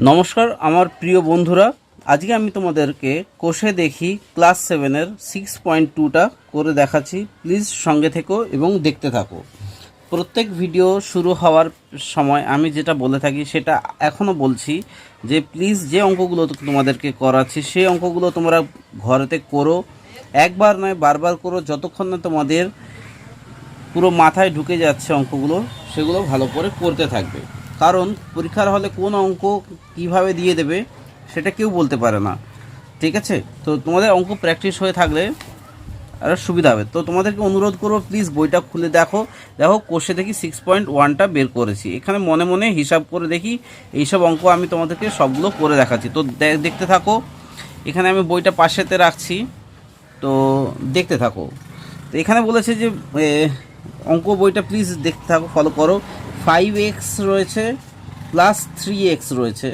নমস্কার আমার প্রিয় বন্ধুরা, আজকে আমি তোমাদেরকে কোষে দেখি ক্লাস 7-এর 6.2টা করে দেখাচ্ছি। প্লিজ সঙ্গে থেকো এবং দেখতে থাকো। প্রত্যেক ভিডিও শুরু হওয়ার সময় আমি যেটা বলে থাকি সেটা এখনও বলছি যে প্লিজ যে অঙ্কগুলো তোমাদেরকে করাচ্ছি সেই অঙ্কগুলো তোমরা ঘরেতে করো, একবার নয় বারবার করো, যতক্ষণ না তোমাদের পুরো মাথায় ঢুকে যাচ্ছে অঙ্কগুলো সেগুলো ভালো করে করতে থাকবে। কারণ পরীক্ষার হলে কোন অঙ্ক কিভাবে দিয়ে দেবে সেটা কেউ বলতে পারে না, ঠিক আছে? তো তোমাদের অঙ্ক প্র্যাকটিস হয়ে থাকলে আরও সুবিধা হবে। তো তোমাদেরকে অনুরোধ করবো প্লিজ বইটা খুলে দেখো কোষে দেখি 6.1টা বের করেছি। এখানে মনে মনে হিসাব করে দেখি এইসব অঙ্ক আমি তোমাদেরকে সবগুলো করে দেখাচ্ছি। তো দেখতে থাকো। এখানে আমি বইটা পাশেতে রাখছি, তো দেখতে থাকো। তো এখানে বলেছে যে অঙ্ক বইটা প্লিজ দেখতে থাকো, ফলো করো। 5x রয়েছে প্লাস 3x রয়েছে।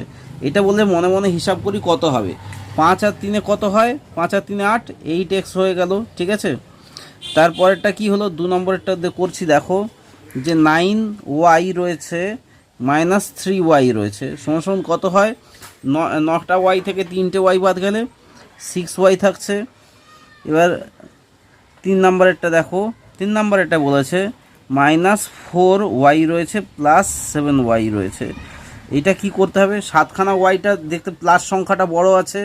এটা বললে মনে মনে হিসাব করি কত হবে। 5 আর 3 কত হয়? 5 আর 3 8, 8x হয়ে গেল, ঠিক আছে? তারপরেরটা কি হলো? 2 নম্বরেরটা করছি। দেখো যে 9y রয়েছে মাইনাস 3y রয়েছে, সমান কত হয়? 9টা y থেকে 3টে y বাদ গেলে 6y থাকছে। এবার 3 নম্বরেরটা দেখো, 3 নম্বরেরটা বলেছে মাইনাস 4y রয়েছে প্লাস 7y রয়েছে। এটা কি করতে হবে? 7খানা ওয়াইটা দেখতে প্লাস সংখ্যাটা বড় আছে,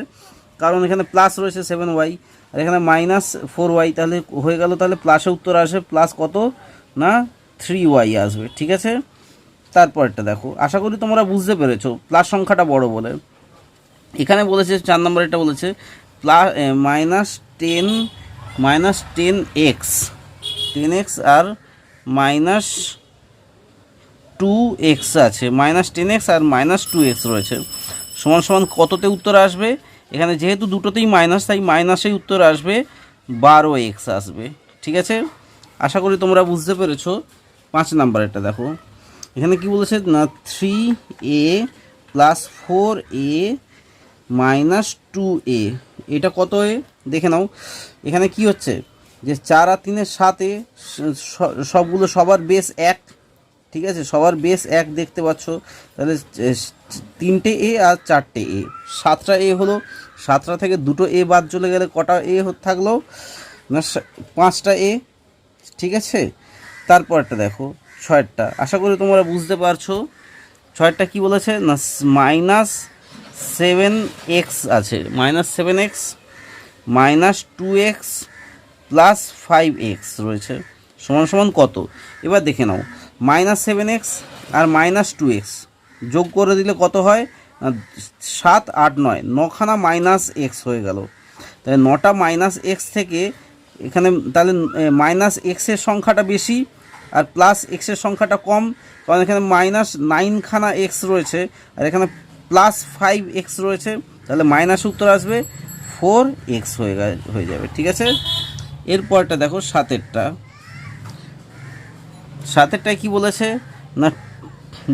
কারণ এখানে প্লাস রয়েছে 7y আর এখানে মাইনাস 4y, তাহলে হয়ে গেল। তাহলে প্লাসে উত্তর আসবে প্লাস কত না 3y আসবে, ঠিক আছে? তারপরটা দেখো, আশা করি তোমরা বুঝতে পেরেছো প্লাস সংখ্যাটা বড় বলে। এখানে বলেছে 4 নম্বর এটা বলেছে প্লাস মাইনাস 10x আর মাইনাস 2x আছে, মাইনাস 10x আর মাইনাস 2x রয়েছে, সমান কততে উত্তর আসবে? এখানে যেহেতু দুটোতেই মাইনাস তাই মাইনাসেই উত্তর আসবে, 12x আসবে, ঠিক আছে? আশা করি তোমরা বুঝতে পেরেছো। 5 নাম্বার এটা দেখো, এখানে কি বলেছে না 3a plus 4a minus 2a, এটা কত এ দেখে নাও। এখানে কি হচ্ছে যে 4 আর 3 7, সবগুলো সবার বেস 1, ঠিক আছে? সবার বেস 1 দেখতে পাচ্ছ। তাহলে 3টে এ আর 4টে এ, 7টা এ হলো। 7টা থেকে 2টো এ বাদ চলে গেলে কটা এ থাকলো না 5টা এ, ঠিক আছে? তারপরটা দেখো 6টা, আশা করি তোমরা বুঝতে পারছো। 6টা কি বলেছে না মাইনাস 7x আছে, minus 7x minus 2x plus 5x রয়েছে, সমান কত? এবার দেখে নাও, মাইনাস 7x আর মাইনাস 2x যোগ করে দিলে কত হয়? 7 8 9, 9খানা মাইনাস এক্স হয়ে গেল। তাহলে 9টা মাইনাস এক্স থেকে এখানে তাহলে মাইনাস এক্সের সংখ্যাটা বেশি আর প্লাস এক্সের সংখ্যাটা কম, কারণ এখানে মাইনাস 9খানা এক্স রয়েছে আর এখানে প্লাস 5x রয়েছে। তাহলে মাইনাস উত্তর আসবে 4x হয়ে যাবে, ঠিক আছে? এরপরটা দেখো 7এরটা কি বলেছে না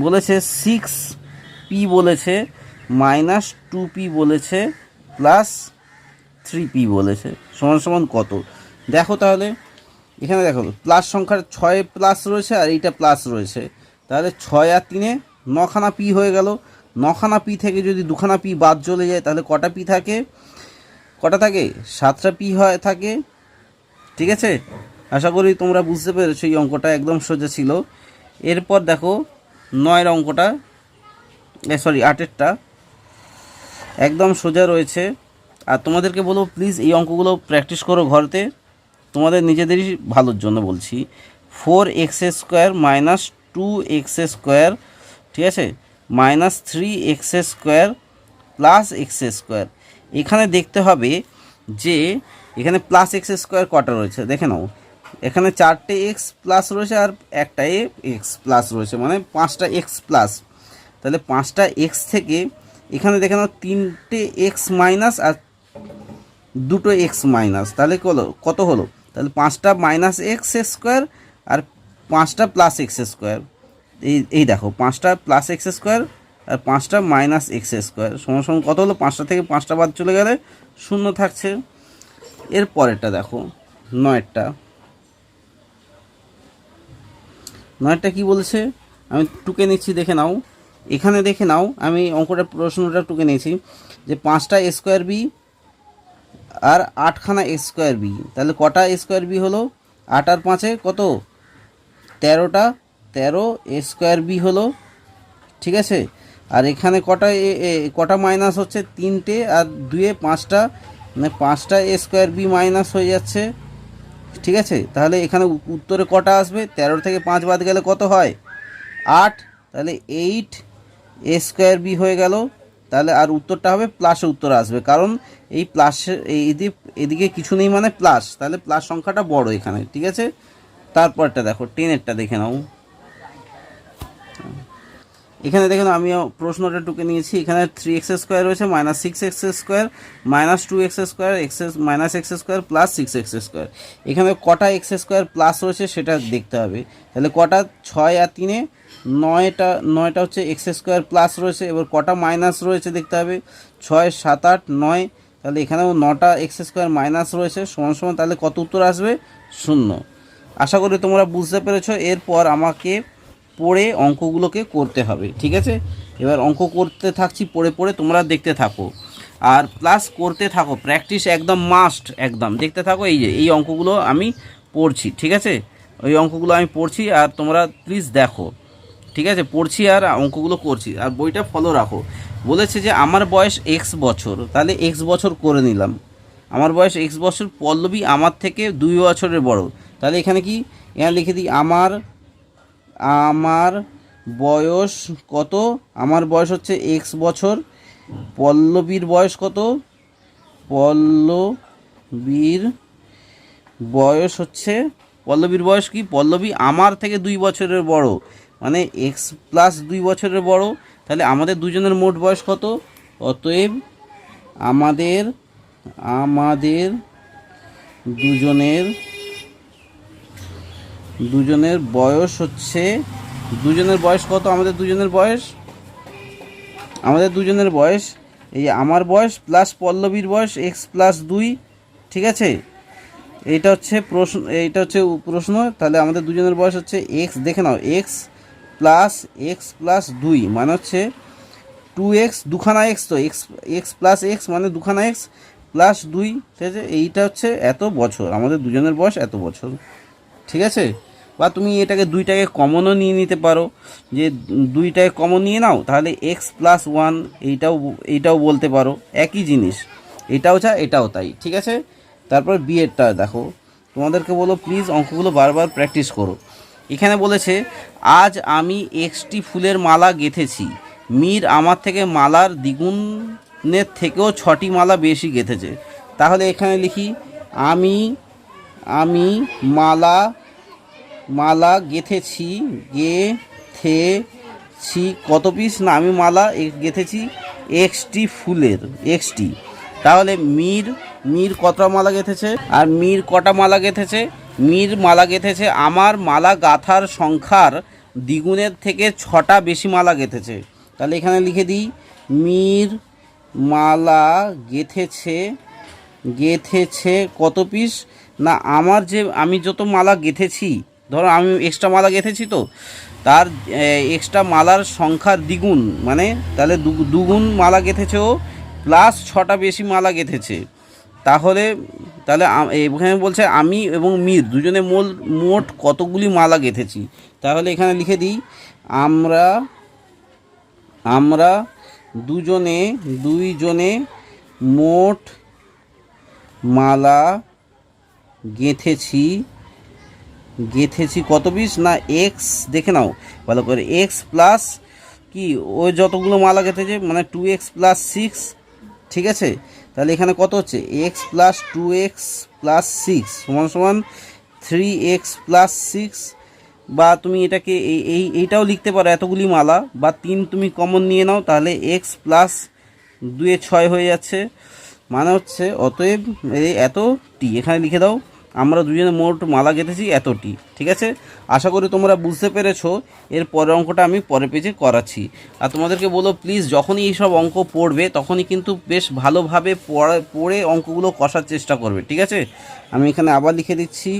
বলেছে 6p বলেছে মাইনাস 2p বলেছে প্লাস 3p বলেছে, সমান কত? দেখো তাহলে এখানে দেখো প্লাস সংখ্যার 6 প্লাস রয়েছে আর এইটা প্লাস রয়েছে, তাহলে 6 আর 3 9খানা পি হয়ে গেল। 9খানা পি থেকে যদি 2খানা পি বাদ চলে যায় তাহলে কটা পি থাকে? 7টা পি হয় থাকে, ঠিক আছে? আশা করি তোমরা বুঝতে পেরেছো। এই অঙ্কটা একদম সোজা ছিল। এরপর দেখো 9এর অঙ্কটা, 8এরটা একদম সোজা রয়েছে। আর তোমাদেরকে বলবো প্লিজ এই অঙ্কগুলো প্র্যাকটিস করো ঘরেতে, তোমাদের নিজেদেরই ভালোর জন্য বলছি। 4x² মাইনাস 2x², ঠিক আছে, মাইনাস 3x² প্লাস x²। এখানে দেখতে হবে যে এখানে প্লাস x² কটা রয়েছে দেখে নাও। এখানে 4টে x প্লাস রয়েছে আর একটা x প্লাস রয়েছে, মানে 5টা x প্লাস। তাহলে 5টা x থেকে এখানে দেখে নাও 3টে x মাইনাস আর 2টো x মাইনাস, তাহলে কত হলো? তাহলে 5টা মাইনাস x² আর 5টা প্লাস x²। এই দেখো 5টা প্লাস x² আর 5টা মাইনাস x², সমান কত হলো? 5টা থেকে 5টা বাদ চলে গেলে 0 থাকছে। এর পরেরটা দেখো 9এরটা কি বলেছে, আমি টুকে নিচ্ছি দেখে নাও। এখানে দেখে নাও, আমি অঙ্কটা প্রশ্নটা টুকে নিয়েছি যে 5টা এ স্কোয়ার বি আর 8খানা এ স্কোয়ার বি, তাহলে কটা এ স্কোয়ার বি হলো? 8 আর 5-এ কত? 13টা, 13 এ স্কোয়ার বি হলো, ঠিক আছে। আর এখানে কটা কটা মাইনাস হচ্ছে? 3টে, আর 2-এ 5টা, মানে 5টা এ স্কোয়ার বি মাইনাস হয়ে যাচ্ছে, ঠিক আছে। তাহলে এখানে উত্তরে কটা আসবে? 13 থেকে 5 বাদ গেলে কত হয়? 8, তাহলে 8 এ স্কোয়ার বি হয়ে গেল। তাহলে আর উত্তরটা হবে প্লাসে উত্তর আসবে, কারণ এই প্লাসে এদিকে কিছু নেই মানে প্লাস, তাহলে প্লাস সংখ্যাটা বড় এখানে, ঠিক আছে। তারপরটা দেখো, 10-এরটা দেখে নাও। এখানে দেখুন আমি প্রশ্নটা টুকে নিয়েছি। এখানে 3x² রয়েছে, -6x² -2x² -x² plus 6x²। এখানে কটা x² প্লাস রয়েছে সেটা দেখতে হবে। তাহলে কটা? 6 আর 3-এ 9টা হচ্ছে x² প্লাস রয়েছে। এবার কটা মাইনাস রয়েছে দেখতে হবে। 6, 7, 8, 9, তাহলে এখানেও 9টা x² মাইনাস রয়েছে, সমান সমান, তাহলে কত উত্তর আসবে? 0। আশা করি তোমরা বুঝতে পেরেছো। এরপর আমাকে পড়ে অঙ্কগুলোকে করতে হবে, ঠিক আছে। এবার অঙ্ক করতে থাকছি, পড়ে পড়ে তোমরা দেখতে থাকো আর প্লাস করতে থাকো, প্র্যাকটিস একদম মাস্ট, একদম দেখতে থাকো। এই যে এই অঙ্কগুলো আমি পড়ছি, ঠিক আছে, ওই অঙ্কগুলো আমি পড়ছি আর তোমরা প্লিজ দেখো, ঠিক আছে। পড়ছি আর অঙ্কগুলো করছি, আর বইটা ফলো রাখো। বলেছে যে আমার বয়স x বছর, তাহলে x বছর করে নিলাম। আমার বয়স x বছর, পল্লবী আমার থেকে 2 বছরের বড়, তাহলে এখানে কি? এখানে লিখে দিই আমার বয়স কত? আমার বয়স হচ্ছে x বছর। পল্লবীর বয়স কত? পল্লবীর বয়স হচ্ছে, পল্লবীর বয়স কি? পল্লবী আমার থেকে 2 বছরের বড়, মানে x প্লাস 2 বছরের বড়। তাহলে আমাদের দুজনের মোট বয়স কত? অতএব আমাদের দুজনের বয়স হচ্ছে, দুজনের বয়স কত? আমাদের দুজনের বয়স এই আমার বয়স প্লাস পল্লবীর বয়স x প্লাস 2, ঠিক আছে। এইটা হচ্ছে প্রশ্ন। তাহলে আমাদের দুজনের বয়স হচ্ছে x, দেখে নাও, x প্লাস 2 মানে হচ্ছে 2x, দুখানা x, তো x প্লাস x মানে দুখানা x প্লাস 2, ঠিক আছে। এইটা হচ্ছে এত বছর, আমাদের দুজনের বয়স এত বছর, ঠিক আছে। বা তুমি এটাকে 2টাকে কমনও নিয়ে নিতে পারো, যে 2টাকে কমন নিয়ে নাও, তাহলে x প্লাস 1, এইটাও বলতে পারো, একই জিনিস, এটাও এটাও তাই, ঠিক আছে। তারপর বিয়েরটা দেখো, তোমাদেরকে বলো প্লিজ অঙ্কগুলো বারবার প্র্যাকটিস করো। এখানে বলেছে আজ আমি 1টি ফুলের মালা গেঁথেছি, মীর আমার থেকে মালার দ্বিগুণের থেকেও 6টি মালা বেশি গেঁথেছে। তাহলে এখানে লিখি আমি মালা গেঁথেছি কত পিস? না, আমি মালা গেঁথেছি x ফুলের, x। তাহলে মীর কটা মালা গেঁথেছে? আর মীর কটা মালা গেঁথেছে? মীর মালা গেঁথেছে আমার মালা গাঁথার সংখ্যার দ্বিগুণের থেকে 6টা বেশি মালা গেঁথেছে। তাহলে এখানে লিখে দিই মীর মালা গেঁথেছে কত পিস? না, আমি যত মালা গেঁথেছি, ধরো আমি এক্সট্রা মালা গেঁথেছি, তো তার এক্সট্রা মালার সংখ্যার দ্বিগুণ, মানে তাহলে দুগুণ মালা গেঁথেছে ও, প্লাস 6টা বেশি মালা গেঁথেছে। তাহলে এখানে বলছে আমি এবং মীর দুজনে মোট কতগুলি মালা গেঁথেছি। তাহলে এখানে লিখে দিই আমরা দুইজনে মোট মালা গেঁথেছি কত পিস? না, এক্স, দেখে নাও ভালো করে, এক্স প্লাস কি, ওই যতগুলো মালা গেঁথেছে মানে 2x প্লাস 6, ঠিক আছে। তাহলে এখানে কত হচ্ছে? এক্স প্লাস 2x প্লাস 6 সমান 3x প্লাস 6, বা তুমি এটাকে এইটাও লিখতে পারো, এতগুলি মালা, বা 3 তুমি কমন নিয়ে নাও, তাহলে এক্স প্লাস 2 6 হয়ে যাচ্ছে, মানে হচ্ছে অতএব এতটি। এখানে লিখে দাও আমরা দুজনে মোট মালা গেঁথেছি এতটি, ঠিক আছে। আশা করি তোমরা বুঝতে পেরেছো। এর পরের অঙ্কটা আমি পরের পেজে করাচ্ছি। আর তোমাদেরকে বলো প্লিজ, যখনই এইসব অঙ্ক পড়বে তখনই কিন্তু বেশ ভালোভাবে পড়ে অঙ্কগুলো কষার চেষ্টা করবে, ঠিক আছে। আমি এখানে আবার লিখে দিচ্ছি,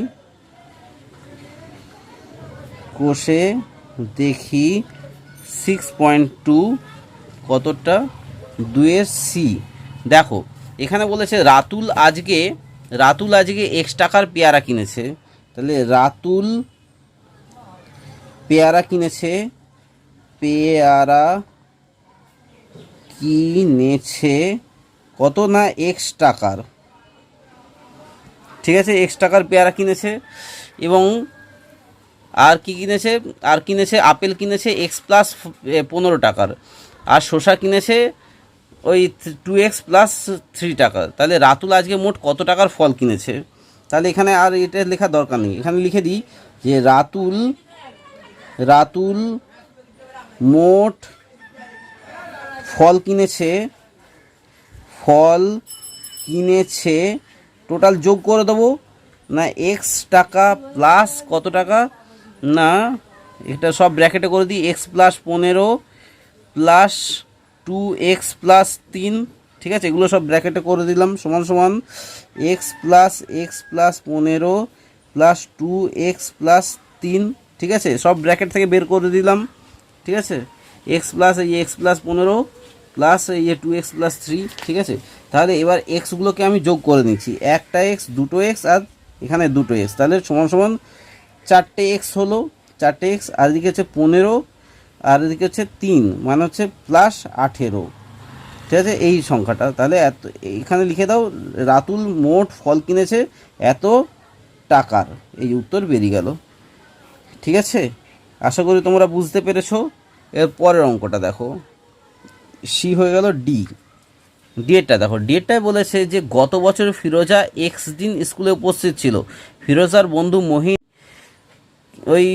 কষে দেখি 6.2 কতটা 2 সি। দেখো এখানে বলেছে রাতুল আজকে X টাকার পেয়ারা কিনেছে, তাহলে রাতুল পেয়ারা কিনেছে কত না X টাকার, ঠিক আছে, X টাকার পেয়ারা কিনেছে। এবং আর কি কিনেছে, আপেল কিনেছে X+15 টাকার, আর শসা কিনেছে ওই 2X + 3 টাকা। তাহলে রাতুল আজকে মোট কত টাকার ফল কিনেছে। তাহলে এখানে আর এটা লেখার দরকার নেই, এখানে লিখে দিই যে রাতুল মোট ফল কিনেছে টোটাল যোগ করে দেবো না X টাকা প্লাস কত টাকা, না এটা সব ব্র্যাকেটে করে দিই X+15 প্লাস 2X + 3, ঠিক আছে, এগুলো সব ব্র্যাকেটে করে দিলাম সমান সমান X+15 প্লাস 2X + 3, ঠিক আছে, সব ব্র্যাকেট থেকে বের করে দিলাম, ঠিক আছে, X+15 প্লাস 2X + 3, ঠিক আছে। তাহলে এবার এক্সগুলোকে আমি যোগ করে নিচ্ছি, একটা X, দুটো X আর এখানে দুটো X, তাহলে সমান সমান 4টে X হলো, 4টে X, আর এদিকে হচ্ছে 15 আর এদিকে হচ্ছে 3, মানে হচ্ছে +18, ঠিক আছে, এই সংখ্যাটা। তাহলে এখানে লিখে দাও রাতুল মোট ফল কিনেছে এত টাকার, এই উত্তর বেরিয়ে গেল, ঠিক আছে। আশা করি তোমরা বুঝতে পেরেছো। এর পরের অঙ্কটা দেখো, সি হয়ে গেল ডি। ডিএডটা দেখো, ডিএডটায় বলেছে যে গত বছর ফিরোজা X দিন স্কুলে উপস্থিত ছিল। ফিরোজার বন্ধু মহিন ওই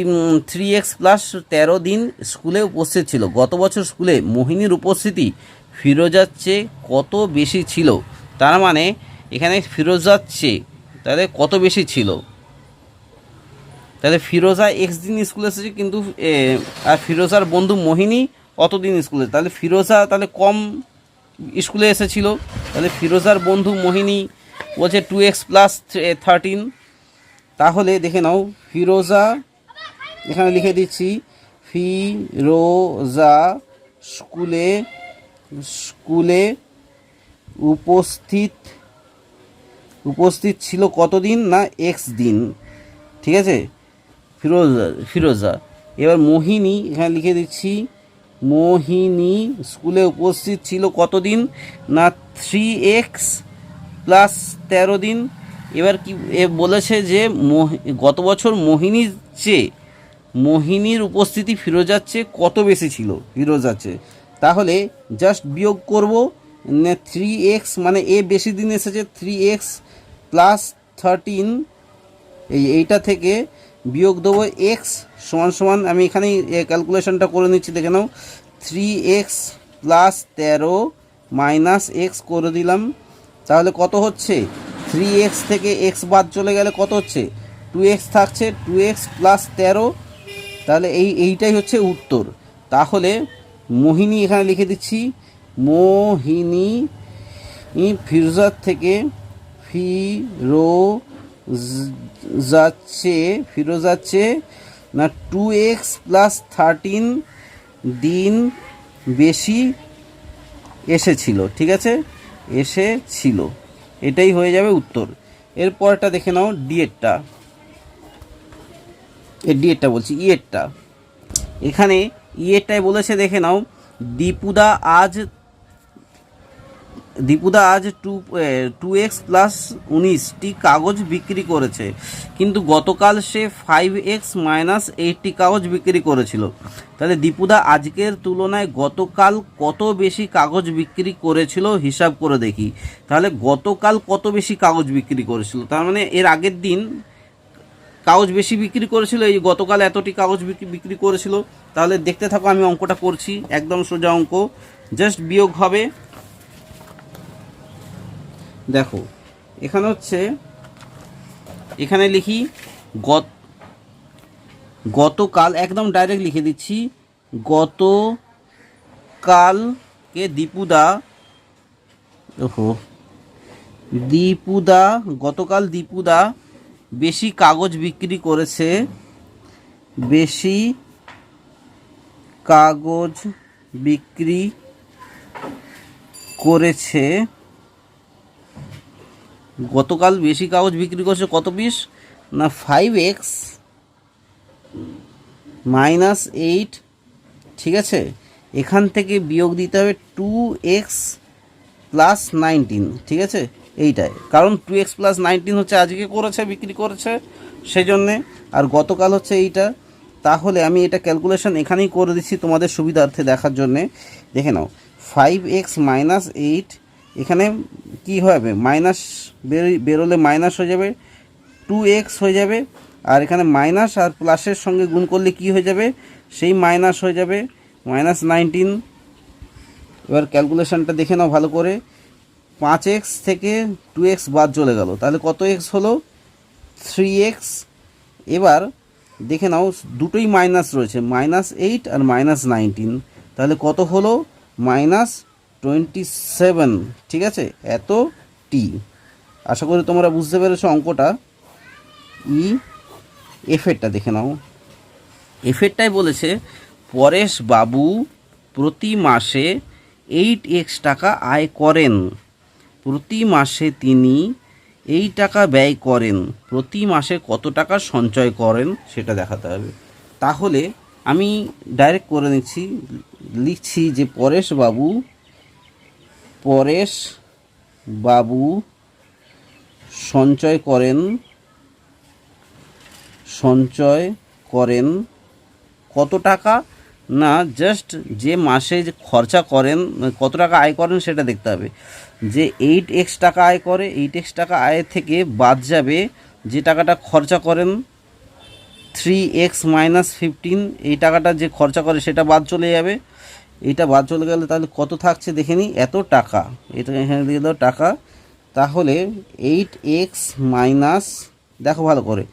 3X + 13 দিন স্কুলে উপস্থিত ছিল। গত বছর স্কুলে মোহিনীর উপস্থিতি ফিরোজার চেয়ে কত বেশি ছিল। তার মানে এখানে ফিরোজার চেয়ে তাহলে কত বেশি ছিল, তাহলে ফিরোজা X দিন স্কুলে এসেছে কিন্তু আর ফিরোজার বন্ধু মোহিনী অত দিন স্কুলে, তাহলে ফিরোজা তাহলে কম স্কুলে এসেছিল। তাহলে ফিরোজার বন্ধু মোহিনী বলছে 2X + 13, তাহলে দেখে নাও ফিরোজা, এখানে লিখে দিচ্ছি ফিরোজা স্কুলে উপস্থিত ছিল কতদিন না X দিন, ঠিক আছে, ফিরোজা। এবার মোহিনী, এখানে লিখে দিচ্ছি মোহিনী স্কুলে উপস্থিত ছিল কতদিন না 3X + 13 দিন। এবার কি বলেছে যে গত বছর মোহিনীর উপস্থিতি ফিরোজার চেয়ে কত বেশি ছিল, ফিরোজার চেয়ে। তাহলে জাস্ট বিয়োগ করব, 3X মানে এ বেশি দিন এসেছে, 3X + 13, এইটা থেকে বিয়োগ দেবো X সমান সমান, আমি এখানেই ক্যালকুলেশনটা করে নিচ্ছি, দেখে নাও 3X + 13 - X করে দিলাম। তাহলে কত হচ্ছে, 3X থেকে X বাদ চলে গেলে কত হচ্ছে, 2X থাকছে, 2X + 13, তাহলে এইটাই হচ্ছে উত্তর। তাহলে মোহিনী, এখানে লিখে দিচ্ছি মোহিনী ফিরোজার থেকে ফিরোজাচ্ছে না 2X + 13 দিন বেশি এসেছিল, ঠিক আছে, এসেছিল, এটাই হয়ে যাবে উত্তর। এরপরটা দেখে নাও ডিএডটা, বলছি ইএডটা। এখানে ইএডটায় বলেছে দেখে নাও দীপুদা আজ 2X + 19টি কাগজ বিক্রি করেছে, কিন্তু গতকাল সে 5X - 8টি কাগজ বিক্রি করেছিল। তাহলে দীপুদা আজকের তুলনায় গতকাল কত বেশি কাগজ বিক্রি করেছিল হিসাব করে দেখি। তাহলে গতকাল কত বেশি কাগজ বিক্রি করেছিল, তার মানে এর আগের দিন কাগজ বেশি বিক্রি করেছিল, এই গতকাল এতটি কাগজ বিক্রি করেছিল। তাহলে দেখতে থাকো, আমি অঙ্কটা করছি, একদম সোজা অঙ্ক, জাস্ট বিয়োগ হবে। দেখো এখানে হচ্ছে, এখানে লিখি গতকাল, একদম ডাইরেক্ট লিখে দিচ্ছি, গতকালকে গতকাল দীপুদা বেশি কাগজ বিক্রি করেছে কাগজ বিক্রি করেছে, গতকাল বেশি কাগজ বিক্রি করেছে কত পিস না 5x -8, ঠিক আছে। এখান থেকে বিয়োগ দিতে হবে 2x + 19, ঠিক আছে। এইটাই কারণ 2x + 19 হচ্ছে আজকে করেছে, বিক্রি করেছে সেই জন্যে, আর গতকাল হচ্ছে এইটা। তাহলে আমি এটা ক্যালকুলেশন এখানেই করে দিচ্ছি তোমাদের সুবিধার্থে দেখার জন্যে। দেখে নাও 5x - 8, এখানে কি হবে মাইনাস বেরোলে মাইনাস হয়ে যাবে, 2x হয়ে যাবে, আর এখানে মাইনাস আর প্লাসের সঙ্গে গুণ করলে কি হয়ে যাবে, সেই মাইনাস হয়ে যাবে -19। এবার ক্যালকুলেশনটা দেখে নাও ভালো করে, 5x থেকে 2x বাদ চলে গেল, তাহলে কত x হলো 3x। এবার দেখে নাও দুটোই মাইনাস রয়েছে, -8 আর -19, তাহলে কত হলো -27, ঠিক আছে। এত টি। আশা করি তোমরা বুঝতে পেরেছো অঙ্কটা। এফেরটা দেখে নাও, এফেরটাই বলেছে পরেশ বাবু প্রতি মাসে 8x টাকা আয় করেন, প্রতি মাসে তিনি এই টাকা ব্যয় করেন, প্রতি মাসে কত টাকা সঞ্চয় করেন সেটা দেখাতে হবে। তাহলে আমি ডাইরেক্ট করে নিচ্ছি, লিখছি যে পরেশ বাবু সঞ্চয় করেন কত টাকা না, জাস্ট যে মাসে যে খরচা করেন, কত টাকা আয় করেন সেটা দেখতে হবে। যে 8x টাকা আয় করে, 8x টাকা আয়ের থেকে বাদ যাবে যে টাকাটা খরচা করেন 3x - 15, এই টাকাটা যে খরচা করে সেটা বাদ চলে যাবে। এইটা বাদ চলে গেলে তাহলে কত থাকছে দেখে নিই, এত টাকা। এটা এখানে দিয়ে দাও টাকা। তাহলে 8x মাইনাস, দেখো ভালো করে,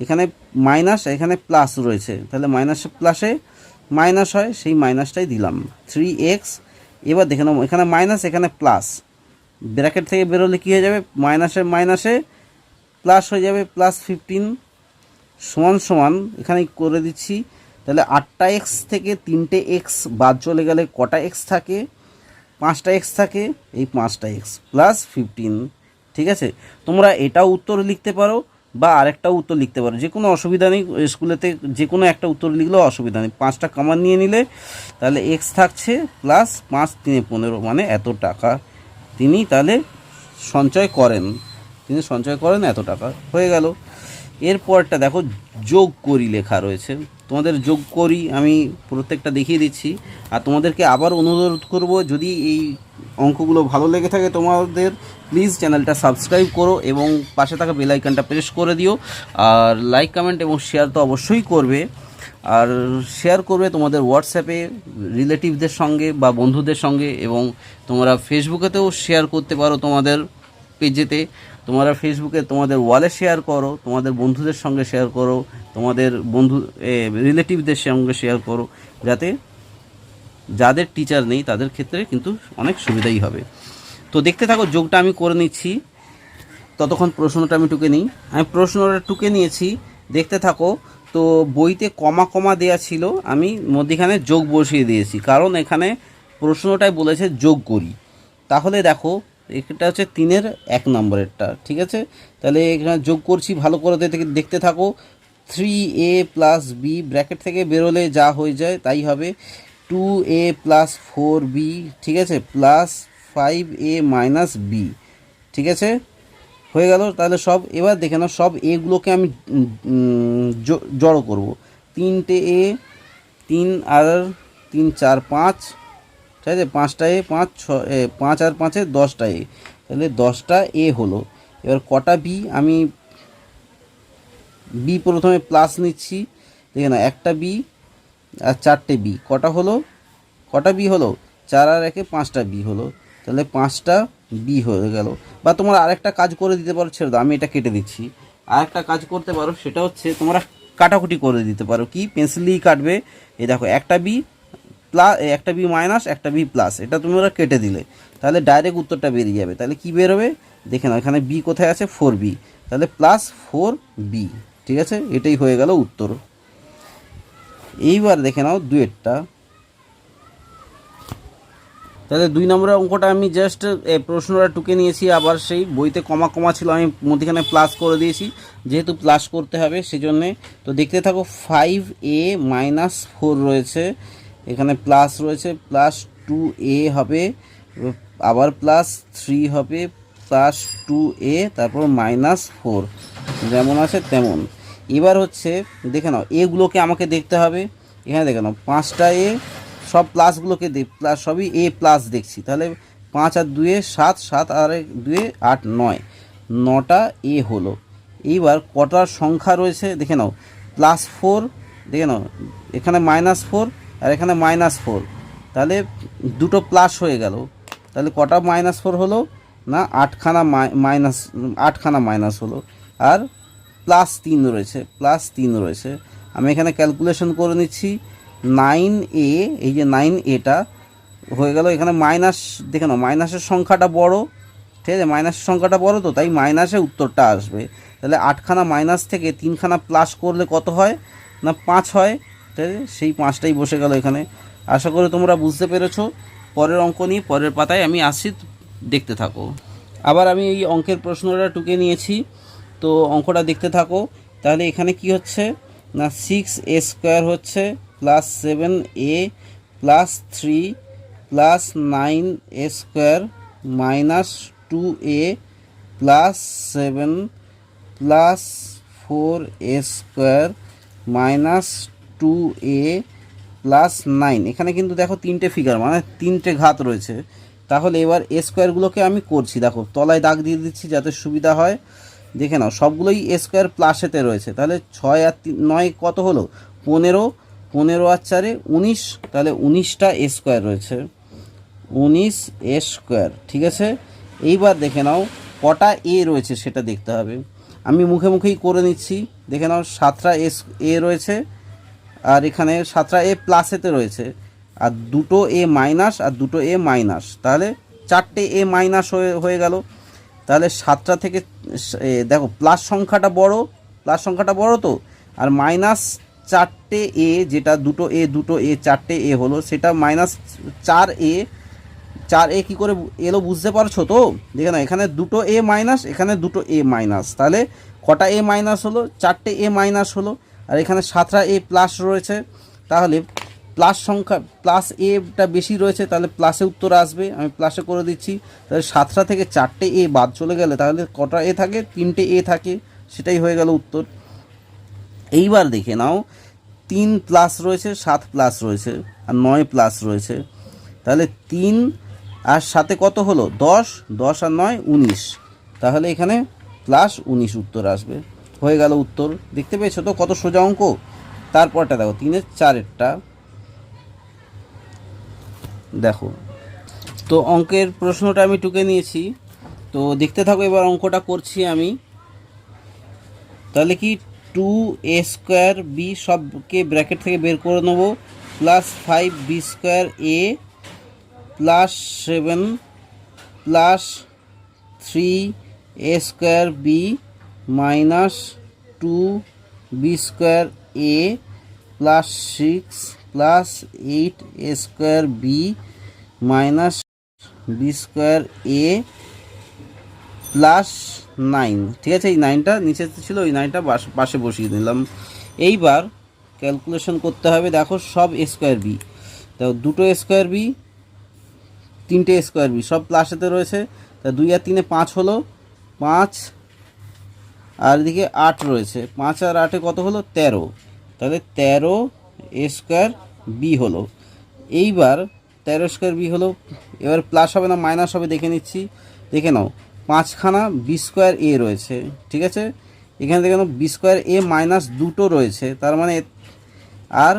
এখানে মাইনাস এখানে প্লাস রয়েছে, তাহলে মাইনাসে প্লাসে মাইনাস হয়, সেই মাইনাসটাই দিলাম 3x। এবার দেখে নাও এখানে মাইনাস এখানে প্লাস, ব্র্যাকেট থেকে বেরোলে কী হয়ে যাবে, মাইনাসে প্লাস হয়ে যাবে, +15 সমান এখানে করে দিচ্ছি। তাহলে 8টা x থেকে 3টে x বাদ চলে গেলে কটা x থাকে, 5টা x থাকে, এই 5টা x +15, ঠিক আছে। তোমরা এটাও উত্তর লিখতে পারো বা আরেকটাও উত্তর লিখতে পারো, যে কোনো অসুবিধা নেই, স্কুলেতে যে কোনো একটা উত্তর লিখলেও অসুবিধা নেই। 5টা কমন নিয়ে নিলে তাহলে x থাকছে +5 × 3 = 15, মানে এত টাকা তিনি তাহলে সঞ্চয় করেন, এত টাকা হয়ে গেল। এরপরটা দেখো যোগ করি লেখা রয়েছে, তোমাদের যোগ করি আমি প্রত্যেকটা দেখিয়ে দিচ্ছি। আর তোমাদেরকে আবার অনুরোধ করব, যদি এই অঙ্কগুলো ভালো লেগে থাকে তোমাদের প্লিজ চ্যানেলটা সাবস্ক্রাইব করো এবং পাশে থাকা বেল আইকনটা প্রেস করে দিও। আর লাইক কমেন্ট এবং শেয়ার তো অবশ্যই করবে, আর শেয়ার করবে তোমাদের হোয়াটসঅ্যাপে রিলেটিভদের সঙ্গে বা বন্ধুদের সঙ্গে, এবং তোমরা ফেসবুকেতেও শেয়ার করতে পারো, তোমাদের পেজেতে তোমরা ফেসবুকে তোমাদের ওয়ালে শেয়ার করো, তোমাদের বন্ধুদের সঙ্গে শেয়ার করো, তোমাদের রিলেটিভদের সঙ্গে শেয়ার করো, যাতে যাদের টিচার নেই তাদের ক্ষেত্রে কিন্তু অনেক সুবিধাই হবে। তো দেখতে থাকো, যোগটা আমি করে নিচ্ছি, ততক্ষণ প্রশ্নটা আমি টুকে নিই। আমি প্রশ্নটা টুকে নিয়েছি, দেখতে থাকো। তো বইতে কমা দেয়া ছিল, আমি মধ্যখানে যোগ বসিয়ে দিয়েছি, কারণ এখানে প্রশ্নটাই বলেছে যোগ করি। তাহলে দেখো এটা হচ্ছে 3-এর 1 নম্বরেরটা, ঠিক আছে। তাহলে এখানে যোগ করছি, ভালো করে দেখতে থাকো। 3a + b ব্র্যাকেট থেকে বেরোলে যা হয়ে যায় তাই হবে, 2a + 4b, ঠিক আছে, +5a - b, ঠিক আছে, হয়ে গেল। তাহলে সব এবার দেখে নাও, সব এগুলোকে আমি জড়ো করব। 3টে a, 3 আর 3 4 5, ঠিক আছে, 5টা a, 5 আর 5-এ 10টা a, তাহলে 10টা a হলো। এবার কটা b, আমি b প্রথমে প্লাস নিচ্ছি, দেখে না, একটা b আর 4টে b, কটা b হলো 4 আর 1-এ 5টা b হলো, তাহলে 5টা b হয়ে গেল। বা তোমরা আরেকটা কাজ করে দিতে পারো, ছেড়ে দাও আমি এটা কেটে দিচ্ছি, আরেকটা কাজ করতে পারো, সেটা হচ্ছে তোমরা কাটাকুটি করে দিতে পারো। কি, পেন্সিল দিয়েই কাটবে। এই দেখো একটা b প্লাস, একটা b মাইনাস, একটা b প্লাস, এটা তোমরা কেটে দিলে তাহলে ডাইরেক্ট উত্তরটা বেরিয়ে যাবে। তাহলে কি বেরোবে দেখে নাও, এখানে b কোথায় আছে, 4b, তাহলে +4b, ঠিক আছে, এটাই হয়ে গেল উত্তর। এইবার দেখে নাও 2-এরটা, তাহলে 2 নম্বরের অঙ্কটা আমি জাস্ট প্রশ্নটা টুকে নিয়েছি, আবার সেই বইতে কমা কমা ছিল, আমি মধ্যখানে প্লাস করে দিয়েছি, যেহেতু প্লাস করতে হবে সেজন্যে। তো দেখতে থাকো, 5a মাইনাস 4 রয়েছে, এখানে প্লাস রয়েছে, প্লাস 2a হবে, আবার প্লাস 3 হবে, প্লাস 2a, তারপর মাইনাস 4, যেমন আছে তেমন। এবার হচ্ছে দেখে নাও, এগুলোকে আমাকে দেখতে হবে। এখানে দেখে নাও 5টা এ, সব প্লাসগুলোকে প্লাস সবই এ প্লাস দেখছি, তাহলে 5 আর 2 7, 7 আর 2 8, 9, 9টা এ হলো। এইবার কটার সংখ্যা রয়েছে দেখে নাও, +4, দেখে নাও এখানে -4 আর এখানে -4, তাহলে দুটো প্লাস হয়ে গেল, তাহলে কটা -4 হলো না 8খানা আটখানা মাইনাস হলো, আর +3 রয়েছে, +3 রয়েছে। আমি এখানে ক্যালকুলেশন করে নিচ্ছি, 9a, এই যে 9aটা হয়ে গেল, এখানে মাইনাস দেখে নাও, মাইনাসের সংখ্যাটা বড়, ঠিক আছে, মাইনাসের সংখ্যাটা বড়, তো তাই মাইনাসে উত্তরটা আসবে। তাহলে 8খানা মাইনাস থেকে 3খানা প্লাস করলে কত হয় না 5 হয়, ঠিক আছে, সেই 5টাই বসে গেল এখানে। আশা করি তোমরা বুঝতে পেরেছো। পরের অঙ্ক নিয়ে পরের পাতায় আমি আসছি, দেখতে থাকো। আবার আমি এই অঙ্কের প্রশ্নটা টুকে নিয়েছি, তো অঙ্কটা দেখতে থাকো। তাহলে এখানে কি হচ্ছে না 6a² হচ্ছে, +7a +3 +9a² -2a +7 +4a² -2a +9। এখানে কিন্তু দেখো 3টে ফিগার, মানে 3টে ঘাত রয়েছে। তাহলে এবার এ স্কোয়ারগুলোকে আমি করছি, দেখো তলায় দাগ দিয়ে দিচ্ছি যাতে সুবিধা হয়। দেখে নাও সবগুলোই এ স্কোয়ার প্লাসেতে রয়েছে, তাহলে 6 আর 9 কত হলো 15, 15 আর 4 19, তাহলে 19টা এ স্কোয়ার রয়েছে, 19a², ঠিক আছে। এইবার দেখে নাও কটা এ রয়েছে সেটা দেখতে হবে, আমি মুখে মুখেই করে নিচ্ছি। দেখে নাও 7টা এ রয়েছে, আর এখানে 7টা এ প্লাসেতে রয়েছে, আর দুটো এ মাইনাস আর দুটো এ মাইনাস, তাহলে 4টে এ মাইনাস হয়ে গেল। তাহলে 7টা থেকে দেখো প্লাস সংখ্যাটা বড়, প্লাস সংখ্যাটা বড় তো, আর মাইনাস 4টে এ, যেটা দুটো এ 4টে এ হলো, সেটা -4a, 4a কী করে এলো বুঝতে পারছো তো। দেখে না এখানে দুটো এ মাইনাস, এখানে দুটো এ মাইনাস, তাহলে কটা এ মাইনাস হলো 4টে এ মাইনাস হলো, আর এখানে 7টা এ প্লাস রয়েছে, তাহলে প্লাস সংখ্যা প্লাস এটা বেশি রয়েছে, তাহলে প্লাসে উত্তর আসবে। আমি প্লাসে করে দিচ্ছি, তাহলে 7টা থেকে 4টে এ বাদ চলে গেলে তাহলে কটা এ থাকে 3টে এ থাকে, সেটাই হয়ে গেল উত্তর। এইবার দেখে নাও 3 প্লাস রয়েছে, 7 প্লাস রয়েছে, আর 9 প্লাস রয়েছে, তাহলে 3 আর 7 কত হলো 10, 10 আর 9 19, তাহলে এখানে +19 উত্তর আসবে, হয়ে গেল উত্তর। দেখতে পেয়েছো তো কত সোজা অঙ্ক। তারপরটা দেখো 3-এর 4-এরটা দেখো, তো অঙ্কের প্রশ্নটা আমি টুকে নিয়েছি, তো দেখতে থাকো, এবার অঙ্কটা করছি আমি। তাহলে কি 2a²b সবকে ব্র্যাকেট থেকে বের করে নেবো, +5b²a +7 +3a²b -2b²a +6 +8a²b -b²a +9, ঠিক আছে। এই 9টা নিচে ছিল, ওই 9টা পাশে বসিয়ে দিলাম। এইবার ক্যালকুলেশন করতে হবে, দেখো সব a²b, দেখো দুটো a²b, 3টে a²b সব প্লাসেতে রয়েছে, তা 2 আর 3-এ 5 হলো, 5 আর এদিকে 8 রয়েছে, 5 আর 8-এ কত হলো 13, তাহলে 13a²b হলো। এইবার 13a²b হলো, এবার প্লাস হবে না মাইনাস হবে দেখে নিচ্ছি। দেখে নাও 5খানা b²a রয়েছে, ঠিক আছে, এখানে দেখে নাও b²a মাইনাস দুটো রয়েছে, তার মানে আর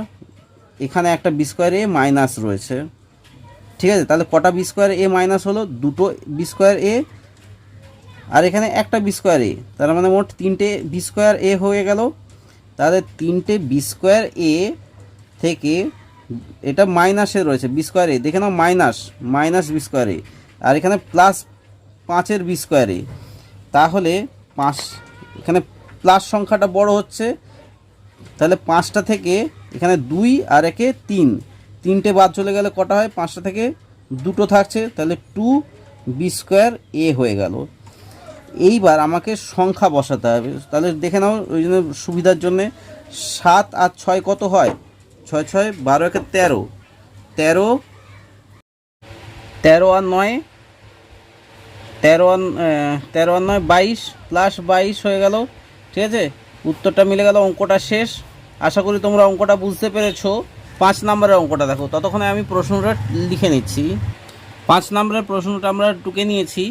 এখানে একটা b²a মাইনাস রয়েছে, ঠিক আছে। তাহলে কটা b²a মাইনাস হলো, দুটো b²a, আর এখানে একটা b²a, তার মানে মোট 3টে b²a হয়ে গেল। তাহলে 3টে b²a থেকে এটা মাইনাসে রয়েছে b²a, দেখে নাও মাইনাস b²a, আর এখানে +5-এর b²a, তাহলে 5, এখানে প্লাস সংখ্যাটা বড় হচ্ছে, তাহলে 5টা থেকে এখানে 2 আর 1-এ 3, 3টে বাদ চলে গেলে কটা হয়, 5টা থেকে দুটো থাকছে, তাহলে 2b² হয়ে গেল। এইবার আমাকে সংখ্যা বসাতে হবে, তাহলে দেখে নাও ওই জন্য সুবিধার জন্যে 7 আর 6 কত হয়, 6 6 12 একে 13, 13 13 আর 9 13 আর 9 22 প্লাস 22 হয়ে গেল। ঠিক আছে, উত্তরটা মিলে গেল, অঙ্কটা শেষ। আশা করি তোমরা অঙ্কটা বুঝতে পেরেছো। 5 নম্বরের অঙ্কটা দেখো, ততক্ষণে আমি প্রশ্নটা লিখে নিচ্ছি। 5 নম্বরের প্রশ্নটা আমরা টুকে নিয়েছি,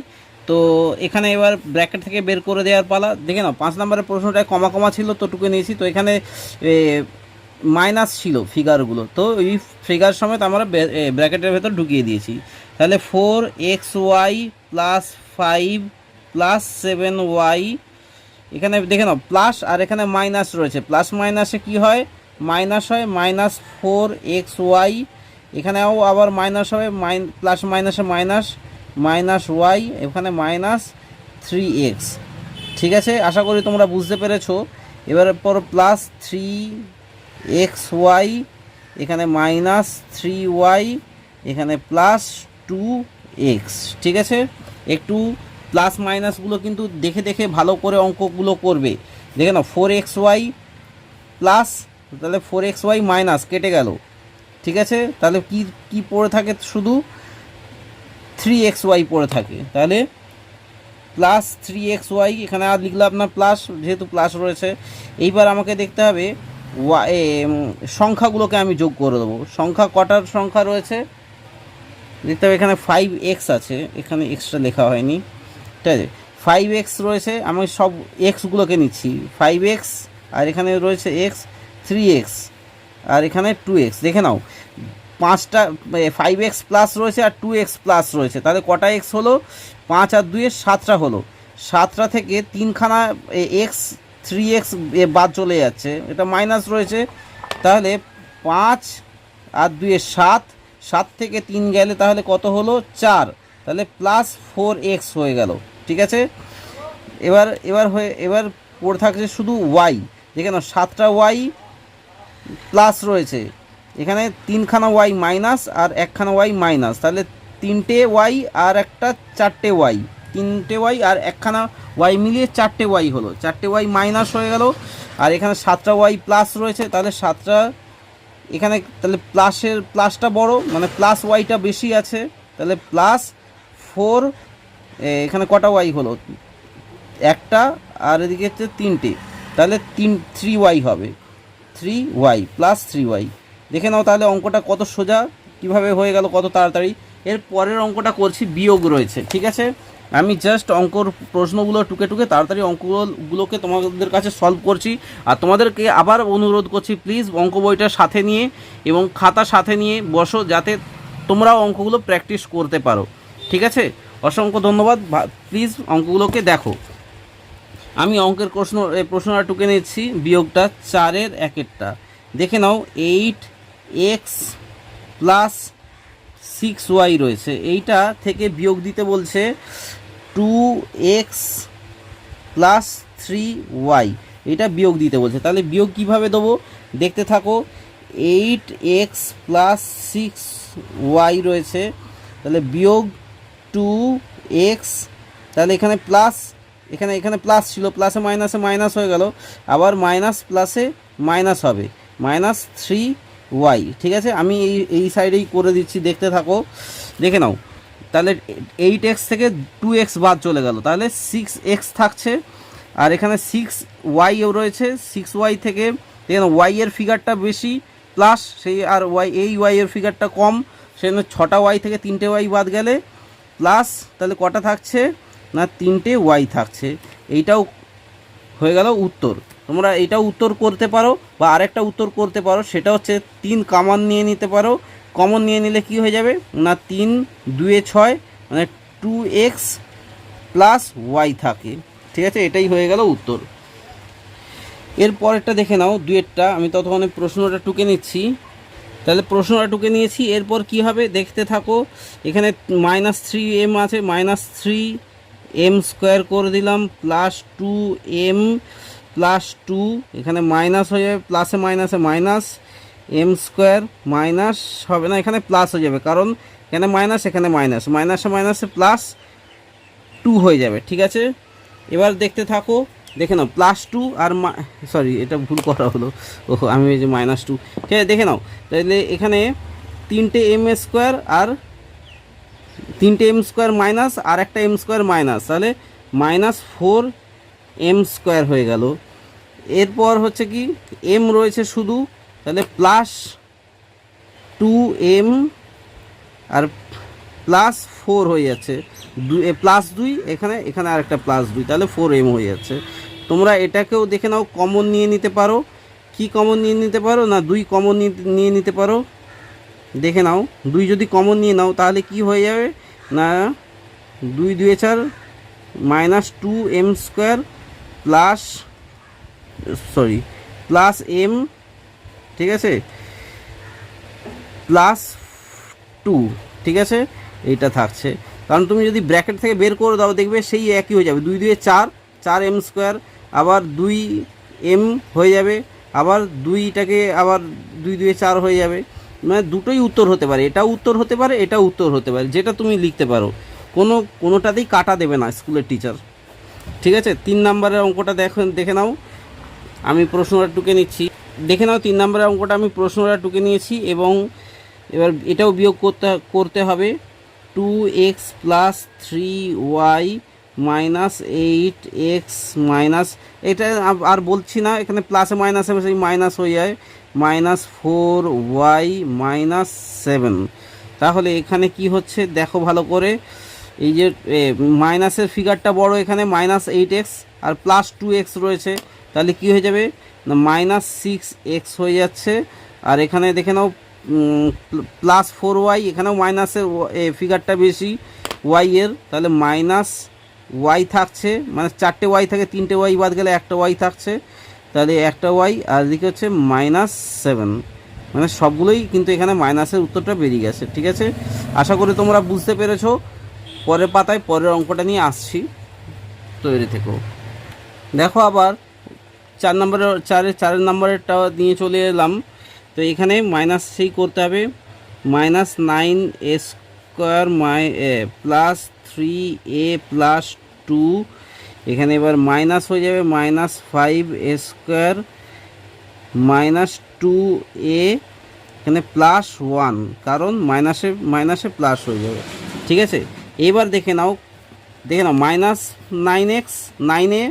তো এখানে এবার ব্র্যাকেট থেকে বের করে দেওয়ার পালা। দেখে নাও 5 নম্বরের প্রশ্নটায় কমা কমা ছিল তো টুকে নিয়েছি, তো এখানে মাইনাস ছিল ফিগারগুলো, তো এই ফিগার সমেত আমরা ব্র্যাকেটের ভেতর ঢুকিয়ে দিয়েছি। তাহলে 4xy প্লাস 5 প্লাস 7y, এখানে দেখে নাও প্লাস আর এখানে মাইনাস রয়েছে, প্লাস মাইনাসে কি হয়, মাইনাস হয়, মাইনাস 4xy, এখানেও আবার মাইনাস হবে, প্লাস মাইনাসে মাইনাস, মাইনাস ওয়াই, এখানে মাইনাস 3x। ঠিক আছে, আশা করি তোমরা বুঝতে পেরেছো। এবার পর প্লাস 3xy, এখানে মাইনাস 3y, এখানে প্লাস 2x। ঠিক আছে, একটু প্লাস মাইনাসগুলো কিন্তু দেখে দেখে ভালো করে অঙ্কগুলো করবে। দেখে নাও 4xy প্লাস, তাহলে 4xy মাইনাস কেটে গেল। ঠিক আছে, তাহলে কি কি পড়ে থাকে, শুধু 3xy পড়ে থাকে, তাহলে প্লাস 3xy, এখানে আর লিখলাম না প্লাস, যেহেতু প্লাস রয়েছে। এইবার আমাকে দেখতে হবে সংখ্যাগুলোকে আমি যোগ করে দেবো। সংখ্যা কটার সংখ্যা রয়েছে দেখতে হবে, এখানে 5x আছে, এখানে এক্সট্রা লেখা হয়নি। ঠিক আছে, 5x রয়েছে, আমি সব এক্সগুলোকে নিচ্ছি, 5x আর এখানে রয়েছে x, 3x আর এখানে 2x। দেখে নাও 5টা 5x প্লাস রয়েছে আর 2x প্লাস রয়েছে, তাহলে কটা x হলো, 5 আর 2 7টা হলো। 7টা থেকে 3খানা x 3x বাদ চলে যাচ্ছে, এটা মাইনাস রয়েছে, তাহলে 5 আর 2 7, 7 থেকে 3 গেলে তাহলে কত হলো 4, তাহলে প্লাস 4x হয়ে গেল। ঠিক আছে, এবার পড়ে থাকছে শুধু y। দেখে নাও 7টা y প্লাস রয়েছে, এখানে 3খানা y মাইনাস আর 1খানা y মাইনাস, তাহলে 3টে y আর একটা 4টে y, 3টে y আর 1খানা y মিলিয়ে 4টে y হলো, 4টে y মাইনাস হয়ে গেল। আর এখানে 7টা y প্লাস রয়েছে, তাহলে 7টা এখানে, তাহলে প্লাসটা বড়, মানে প্লাস ওয়াইটা বেশি আছে, তাহলে প্লাস 4, এখানে কটা ওয়াই হলো, একটা, আর এদিকে হচ্ছে 3টে, তাহলে 3y হবে, 3y প্লাস 3y। দেখে নাও তাহলে অঙ্কটা কত সোজা, কিভাবে হয়ে গেল কত তাড়াতাড়ি। এর পরের অঙ্কটা করছি, বিয়োগ রয়েছে। ঠিক আছে, আমি জাস্ট অঙ্কর প্রশ্নগুলো টুকে টুকে তাড়াতাড়ি অঙ্কগুলোকে তোমাদের কাছে সলভ করছি। আর তোমাদেরকে আবার অনুরোধ করছি, প্লিজ অঙ্ক বইটা সাথে নিয়ে এবং খাতা সাথে নিয়ে বসো, যাতে তোমরাও অঙ্কগুলো প্র্যাকটিস করতে পারো। ঠিক আছে, অসংখ্য ধন্যবাদ, প্লিজ অঙ্কগুলোকে দেখো। আমি অঙ্কের প্রশ্নটা টুকে নিচ্ছি, বিয়োগটা 4-এর 1-এরটা। দেখে নাও 8x প্লাস 6y রয়েছে, এইটা থেকে বিয়োগ দিতে বলছে 2x প্লাস 3y, এটা বিয়োগ দিতে বলছে। তাহলে বিয়োগ কিভাবে দেবো দেখতে থাকো। 8x প্লাস 6y রয়েছে, তাহলে বিয়োগ 2x, তাহলে এখানে প্লাস, এখানে প্লাস ছিল, প্লাসে মাইনাসে মাইনাস হয়ে গেল, আবার মাইনাস প্লাসে মাইনাস হবে, মাইনাস 3y। ঠিক আছে, আমি এই সাইডেই করে দিচ্ছি, দেখতে থাকো। দেখে নাও তাহলে 8x থেকে 2x বাদ চলে গেল, তাহলে 6x থাকছে, আর এখানে 6y রয়েছে, 6y থেকে দেখেন y এর ফিগারটা বেশি প্লাস, সেই আর এই y এর ফিগারটা কম, সেজন্য 6টা y থেকে 3টে y বাদ গেলে প্লাস, তাহলে কটা থাকছে না 3টে y থাকছে। এইটাও হয়ে গেল উত্তর। তোমরা এইটাও উত্তর করতে পারো বা আরেকটা উত্তর করতে পারো, সেটা হচ্ছে 3 কমন নিয়ে নিতে পারো। কমন নিয়ে নিলে কি হয়ে যাবে না 3 2 6, মানে 2x প্লাস y থাকে। ঠিক আছে, এটাই হয়ে গেল উত্তর। এর পরেরটা দেখে নাও, 2-এরটা। আমি ততক্ষণে প্রশ্নটা টুকে নিচ্ছি। তাহলে প্রশ্নটা টুকে নিয়েছি, এরপর কি হবে দেখতে থাকো। এখানে -3m আছে, -3m² করে দিলাম, প্লাস 2m প্লাস 2, এখানে মাইনাস হয়ে যাবে, প্লাসে মাইনাসে মাইনাস, m² মাইনাস হবে না, এখানে প্লাস হয়ে যাবে, কারণ এখানে মাইনাস, এখানে মাইনাস, মাইনাসে মাইনাসে প্লাস 2 হয়ে যাবে। ঠিক আছে, এবার দেখতে থাকো, দেখে নাও +2 আর সরি এটা ভুল করা হলো, ওহো আমি ওই যে -2, ঠিক আছে দেখে নাও। তাহলে এখানে 3টে m² আর 3টে m² মাইনাস আর একটা m² মাইনাস, তাহলে -4m² হয়ে গেল। এরপর হচ্ছে কি m রয়েছে শুধু, তাহলে +2m আর +4 হয়ে যাচ্ছে, +2 এখানে এখানে আরেকটা +2, তাহলে 4m হয়ে যাচ্ছে। তোমরা এটাকেও দেখে নাও, কমন নিয়ে নিতে পারো। কি কমন নিয়ে নিতে পারো না 2 কমন নিয়ে নিতে পারো। দেখে নাও 2 যদি কমন নিয়ে নাও তাহলে কি হয়ে যাবে না 2 2 4 -2m² plus sorry plus m, ঠিক আছে, +2, ঠিক আছে এইটা থাকছে। কারণ তুমি যদি ব্র্যাকেট থেকে বের করে দাও দেখবে সেই একই হয়ে যাবে, 2 2 4 4m², আবার 2m হয়ে যাবে, আবার 2টাকে আবার 2 2 4 হয়ে যাবে। মানে দুটোই উত্তর হতে পারে, এটাও উত্তর হতে পারে, এটাও উত্তর হতে পারে, যেটা তুমি লিখতে পারো, কোনোটাতেই কাটা দেবে না স্কুলের টিচার। ঠিক আছে, 3 নম্বরের অঙ্কটা দেখে নাও, আমি প্রশ্নটা টুকে নিচ্ছি। দেখে নাও 3 নম্বরের অঙ্কটা আমি প্রশ্নটা টুকে নিয়েছি, এবং এবার এটাও বিয়োগ করতে হবে। 2x + 3y -8x মাইনাস, এটা আর বলছি না, এখানে প্লাসে মাইনাসে সেই মাইনাস হয়ে যায়, -4y -7। তাহলে এখানে কি হচ্ছে দেখো ভালো করে, এই যে মাইনাসের ফিগারটা বড়, এখানে -8x আর +2x রয়েছে, তাহলে কি হয়ে যাবে না -6x হয়ে যাচ্ছে। আর এখানে দেখে নাও +4y, এখানেও মাইনাসের ফিগারটা বেশি y এর, তাহলে -y থাকছে, মানে 4টে y থাকে, 3টে y বাদ গেলে একটা y থাকছে, তাহলে একটা y, আর এদিকে হচ্ছে -7, মানে সবগুলোই কিন্তু এখানে মাইনাসের উত্তরটা বেরিয়ে গেছে। ঠিক আছে, আশা করি তোমরা বুঝতে পেরেছো। পরের পাতায় পরের অঙ্কটা নিয়ে আসছি, তৈরি থেকো। দেখো আবার 4 নম্বরেরটা নিয়ে চলে এলাম। তো এখানে মাইনাস সেই করতে হবে, -9a² +3a + 2, এখানে এবার মাইনাস হয়ে যাবে, -5a² -2a, এখানে +1, কারণ মাইনাসে প্লাস হয়ে যাবে। ঠিক আছে, এবার দেখে নাও -9x 9a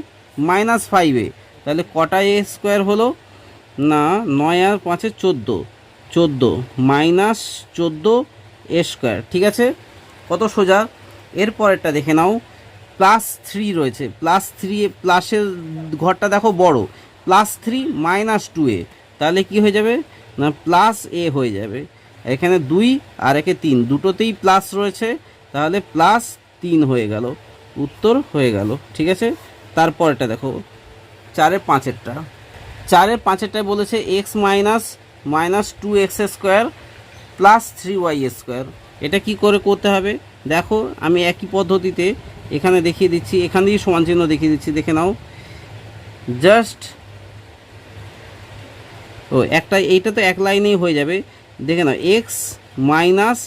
-5a, তাহলে কটা a² হলো না 9 আর 5 14, 14 -14a²। ঠিক আছে, কত সোজা। এরপরেরটা দেখে নাও, +3 রয়েছে, প্লাসের ঘরটা দেখো বড়, +3 -2a, তাহলে কি হয়ে যাবে না +a হয়ে যাবে। এখানে 2 আর একে 3, দুটোতেই প্লাস রয়েছে, তাহলে +3 হয়ে গেল, উত্তর হয়ে গেল। ঠিক আছে, তারপরটা দেখো 4 এর 5এরটায় বলেছে x -2x² +3y²। এটা কি করে করতে হবে দেখো, আমি একই পদ্ধতিতে এখানে দেখিয়ে দিচ্ছি, এখান দিয়ে সমান চিহ্ন দেখিয়ে দিচ্ছি, দেখে নাও। জাস্ট একটা, এইটা তো এক লাইনেই হয়ে যাবে, দেখে নাও x মাইনাস,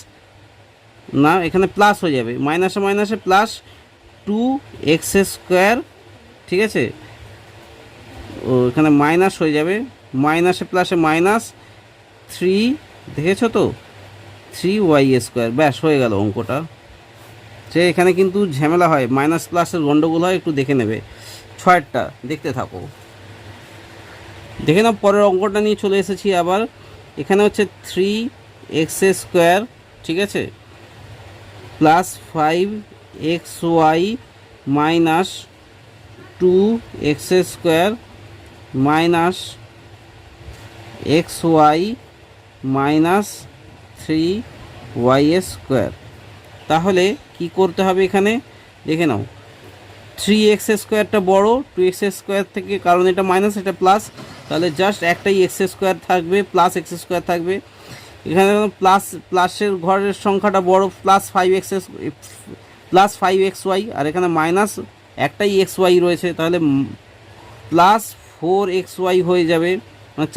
না এখানে প্লাস হয়ে যাবে, মাইনাসে মাইনাসে +2x², ঠিক আছে, এখানে মাইনাস হয়ে যাবে, মাইনাসে প্লাসে -3, দেখেছো তো 3y², ব্যাস হয়ে গেল অঙ্কটা। সে এখানে কিন্তু ঝামেলা হয়, মাইনাস প্লাসের গন্ডগোল হয়, একটু দেখে নেবে। 6টা দেখতে থাকো, দেখে নাও। পরের অঙ্কটা নিয়ে চলে এসেছি আবার, এখানে হচ্ছে 3x², ঠিক আছে, +5xy -2x² -xy -3y²। তাহলে কি করতে হবে এখানে দেখে নাও, 3x² বড় 2x² থেকে, কারণ এটা মাইনাস এটা প্লাস, তাহলে জাস্ট একটাই x² থাকবে, +x² থাকবে। এখানে প্লাসের ঘরের সংখ্যাটা বড়, +5xy, আর এখানে মাইনাস একটাই xy রয়েছে, তাহলে +4xy হয়ে যাবে, মানে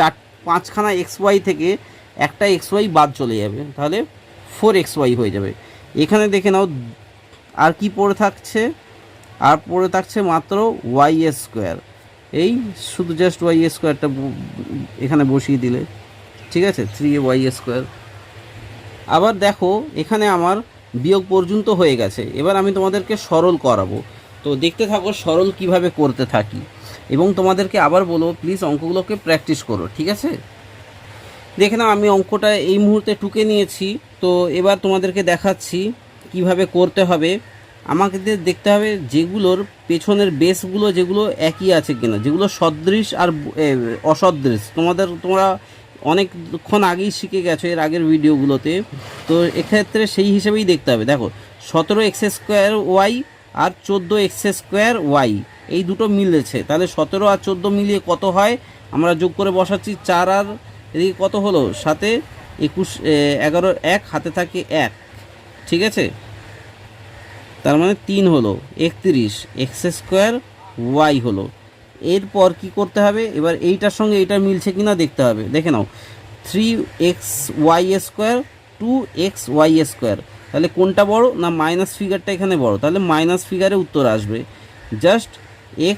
5খানা xy থেকে একটা xy বাদ চলে যাবে, তাহলে 4xy হয়ে যাবে। এখানে দেখে নাও আর কি পড়ে থাকছে, আর পড়ে থাকছে মাত্র ওয়াই স্কোয়ার। এই শুধু জাস্ট ওয়াই স্কোয়ারটা এখানে বসিয়ে দিলে, ঠিক আছে, 3y স্কোয়ার। আবার দেখো এখানে আমার বিয়োগ পর্যন্ত হয়ে গেছে। এবার আমি তোমাদেরকে সরল করাবো, তো দেখতে থাকো সরল কিভাবে করতে থাকি। এবং তোমাদেরকে আবার বলবো প্লিজ অঙ্কগুলোকে প্র্যাকটিস করো, ঠিক আছে। দেখে নাও আমি অঙ্কটা এই মুহূর্তে টুকে নিয়েছি। তো এবার তোমাদেরকে দেখাচ্ছি কিভাবে করতে হবে। আমাকে দেখতে হবে যেগুলোর পেছনের বেসগুলো যেগুলো একই আছে কিনা, যেগুলো সদৃশ আর অসদৃশ তোমরা অনেকক্ষণ আগেই শিখে গেছো এর আগের ভিডিওগুলোতে। তো এক্ষেত্রে সেই হিসেবেই দেখতে হবে। দেখো 17x² আর 14x² এই দুটো মিলেছে, তাহলে 17 আর 14 মিলিয়ে কত হয় আমরা যোগ করে বসাচ্ছি। 4 আর এদিকে কত হলো, 7 21 11 1 হাতে থাকে 1, ঠিক আছে, তার মানে 3 হলো 31 x² হলো। এরপর কি করতে হবে, এবার এইটার সঙ্গে এইটা মিলছে কিনা দেখতে হবে। দেখে নাও 3xy² 2xy², তাহলে কোনটা বড় না মাইনাস ফিগারটা এখানে বড়, তাহলে মাইনাস ফিগারে উত্তর আসবে। জাস্ট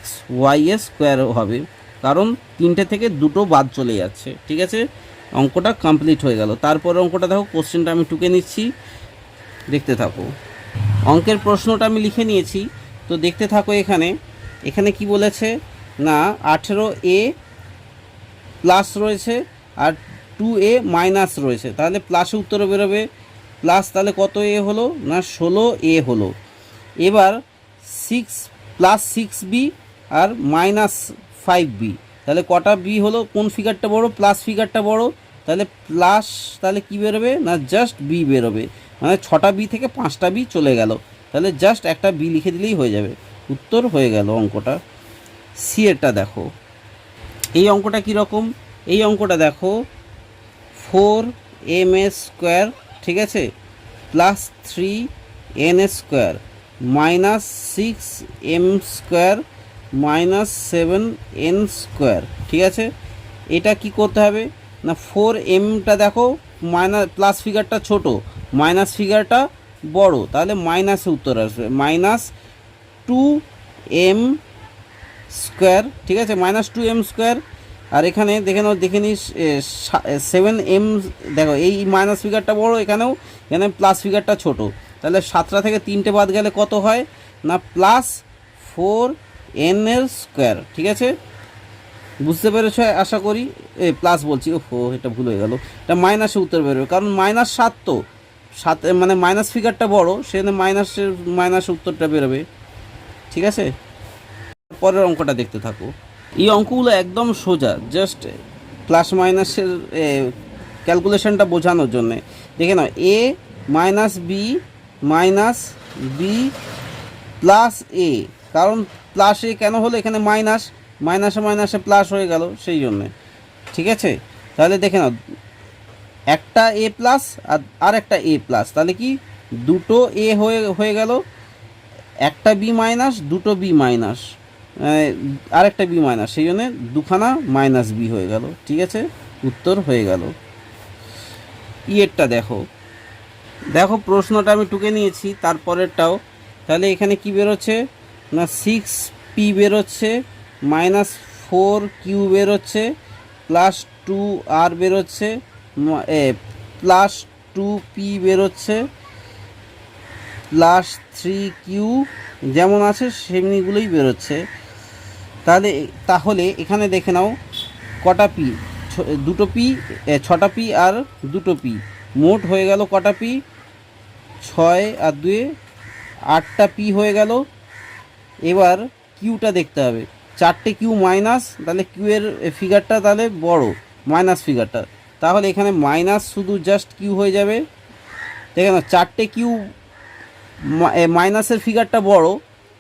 xy² হবে, কারণ 3টে থেকে 2টো বাদ চলে যাচ্ছে, ঠিক আছে। অঙ্কটা কমপ্লিট হয়ে গেল। তারপরে অঙ্কটা দেখো, কোশ্চেনটা আমি টুকে নিচ্ছি, দেখতে থাকো। অঙ্কের প্রশ্নটা আমি লিখে নিয়েছি, তো দেখতে থাকো। এখানে কি বলেছে না 18a প্লাস রয়েছে আর 2a মাইনাস রয়েছে, তাহলে প্লাসে উত্তর বেরোবে। প্লাস তাহলে কত এ হলো না 16a হলো। এবার 6 প্লাস 6b আর মাইনাস 5b, তাহলে কটা বি হলো, কোন ফিগারটা বড়, প্লাস ফিগারটা বড়, তাহলে প্লাস, তাহলে কি বেরোবে না জাস্ট বি বেরোবে, মানে 6টা বি থেকে 5টা বি চলে গেল, তাহলে জাস্ট একটা বি লিখে দিলেই হয়ে যাবে, উত্তর হয়ে গেল অঙ্কটা। সি এরটা দেখো, এই অঙ্কটা কীরকম, এই অঙ্কটা দেখো 4m² ঠিক আছে, plus 3n² minus 6m² minus 7n², ঠিক আছে। এটা কি করতে হবে না 4mটা দেখো মাইনাস, প্লাস ফিগারটা ছোট, মাইনাস ফিগারটা বড়, তাহলে মাইনাসে উত্তর আসবে, মাইনাস 2m², ঠিক আছে, মাইনাস 2m²। আর এখানে দেখে নিস 7m, দেখো এই মাইনাস ফিগারটা বড়, এখানে প্লাস ফিগারটা ছোট, তাহলে 7টা থেকে 3টে বাদ গেলে কত হয় না প্লাস 4n², ঠিক আছে। বুঝতে পেরেছ আশা করি, প্লাস বলছি, ওহো এটা ভুল হয়ে গেল, এটা মাইনাসে উত্তর বেরোবে, কারণ মাইনাস 7, তো 7 মানে মাইনাস ফিগারটা বড়, সেখানে মাইনাস উত্তরটা বেরোবে, ঠিক আছে। পরের অঙ্কটা দেখতে থাকো। এই অঙ্কগুলো একদম সোজা, জাস্ট প্লাস মাইনাসের ক্যালকুলেশনটা বোঝানোর জন্যে। দেখে নাও a মাইনাস বি প্লাস এ, কারণ প্লাস এ কেন হলো, এখানে মাইনাসে প্লাস হয়ে গেল সেই জন্যে, ঠিক আছে। তাহলে দেখে নাও একটা এ প্লাস আর একটা এ প্লাস, তাহলে কি দুটো এ হয়ে গেল, একটা বি মাইনাস, দুটো বি মাইনাস, আর একটা বি মাইনাস, সেই জন্যে দুখানা মাইনাস বি হয়ে গেল, ঠিক আছে, উত্তর হয়ে গেল। ইয়েরটা দেখো প্রশ্নটা আমি টুকে নিয়েছি, তারপরেরটাও। তাহলে এখানে কি বেরোচ্ছে না 6p বেরোচ্ছে, মাইনাস 4q বেরোচ্ছে, প্লাস 2r বেরোচ্ছে, প্লাস 2p বেরোচ্ছে, প্লাস 3q যেমন আছে সেমনিগুলোই বেরোচ্ছে। তাহলে এখানে দেখে নাও কটা পি, দুটো পি, 6টা পি আর দুটো পি, মোট হয়ে গেল কটা পি, 6 আর 2 8টা পি হয়ে গেল। এবার কিউটা দেখতে হবে, 4টে কিউ মাইনাস, তাহলে কিউ এর ফিগারটা তাহলে বড়, মাইনাস ফিগারটা, তাহলে এখানে মাইনাস শুধু জাস্ট কিউ হয়ে যাবে। দেখে নাও 4টে কিউ মাইনাসের ফিগারটা বড়,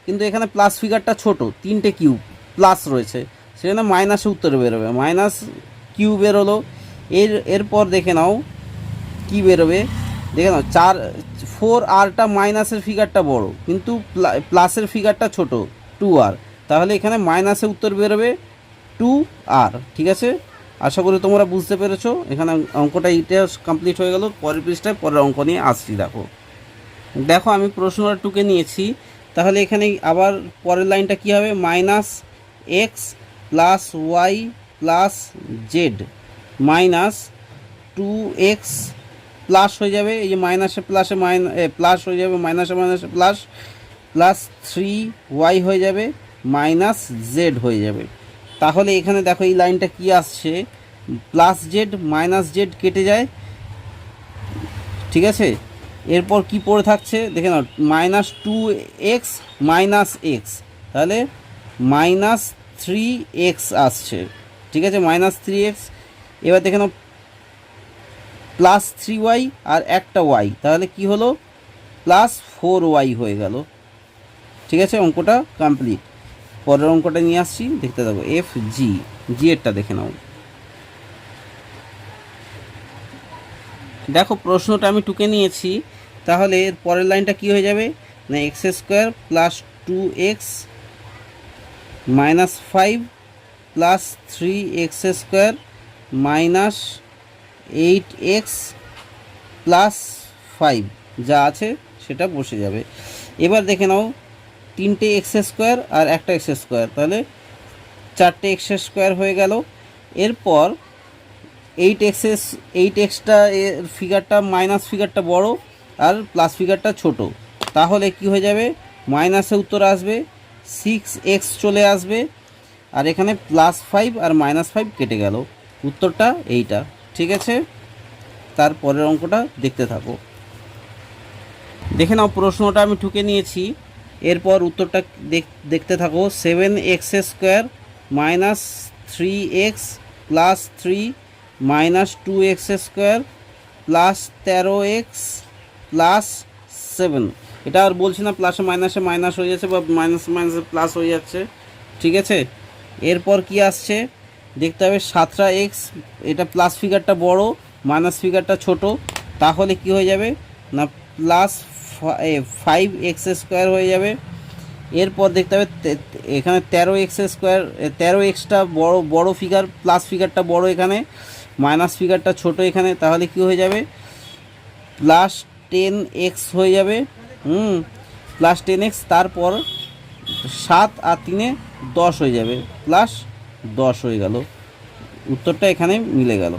কিন্তু এখানে প্লাস ফিগারটা ছোট, 3টে কিউ প্লাস রয়েছে, সেখানে মাইনাসে উত্তর বেরোবে, মাইনাস কিউ বেরোলো। এরপর দেখে নাও কি বেরোবে, দেখে নাও 4rটা মাইনাসের ফিগারটা বড়, কিন্তু প্লাসের ফিগারটা ছোট 2r, তাহলে এখানে মাইনাসে উত্তর বেরোবে 2r, ঠিক আছে। আশা করি তোমরা বুঝতে পেরেছো। এখানে অঙ্কটা এইটা কমপ্লিট হয়ে গেল। পরের পৃষ্ঠায় পরের অঙ্ক নিয়ে আসছি। দেখো আমি প্রশ্নটা টুকে নিয়েছি। তাহলে এখানে আবার পরের লাইনটা কী হবে, minus x plus y plus z minus 2x plus হয়ে যাবে, এই যে মাইনাসে প্লাসে প্লাস হয়ে যাবে, মাইনাসে মাইনাসে প্লাস, প্লাস 3y হয়ে যাবে মাইনাস জেড হয়ে যাবে। তাহলে এখানে দেখো এই লাইনটা কি আসছে, প্লাস জেড মাইনাস জেড কেটে যায়, ঠিক আছে। এরপর কি পড়ে থাকছে দেখে নাও, মাইনাস 2x মাইনাস এক্স, তাহলে মাইনাস 3x আসছে, ঠিক আছে, মাইনাস 3x। এবার দেখে নাও প্লাস 3y আর একটা y, তাহলে কি হলো, প্লাস 4y হয়ে গেল, ঠিক আছে। অঙ্কটা কমপ্লিট। পরের অঙ্কটা নিয়ে আসছি, দেখতে থাকো। এফ জি, জি এরটা দেখে নাও। দেখো প্রশ্নটা আমি টুকে নিয়েছি। তাহলে এর পরের লাইনটা কি হয়ে যাবে না, x square plus 2x minus 5 plus 3x square minus 8x plus 5 যা আছে সেটা বসে যাবে। এবার দেখে নাও, 3টে এক্স স্কোয়ার আর একটা এক্স স্কোয়ার, তাহলে 4টে এক্স স্কোয়ার হয়ে গেল। এরপর 8xটা এর ফিগারটা মাইনাস ফিগারটা বড় আর প্লাস ফিগারটা ছোট, তাহলে কি হয়ে যাবে, মাইনাসে উত্তর আসবে, 6x চলে আসবে, আর এখানে প্লাস 5 আর মাইনাস 5 কেটে গেল, উত্তরটা এইটা, ঠিক আছে। তারপরের অঙ্কটা দেখতে থাকো। দেখে নাও প্রশ্নটা আমি ঠুকে নিয়েছি। এরপর উত্তরটা দেখতে থাকো। 7x square minus 3x plus 3 minus 2x square plus 13x plus 7, এটা আর বলছি না, প্লাসে মাইনাসে মাইনাস হয়ে যাচ্ছে বা মাইনাস মাইনাসে প্লাস হয়ে যাচ্ছে, ঠিক আছে। এরপর কি আসছে দেখতে হবে, 17x, এটা প্লাস ফিগারটা বড় মাইনাস ফিগারটা ছোট, তাহলে কি হয়ে যাবে না, প্লাস 5x স্কোয়ার হয়ে যাবে। এরপর দেখতে হবে এখানে 13x স্কোয়ার, 13xটা বড় ফিগার, প্লাস ফিগারটা বড় এখানে, মাইনাস ফিগারটা ছোট এখানে, তাহলে কি হয়ে যাবে, প্লাস 10x হয়ে যাবে, প্লাস 10x। তারপর 7 আর 3 10 হয়ে যাবে, প্লাস 10 হয়ে গেল, উত্তরটা এখানে মিলে গেল,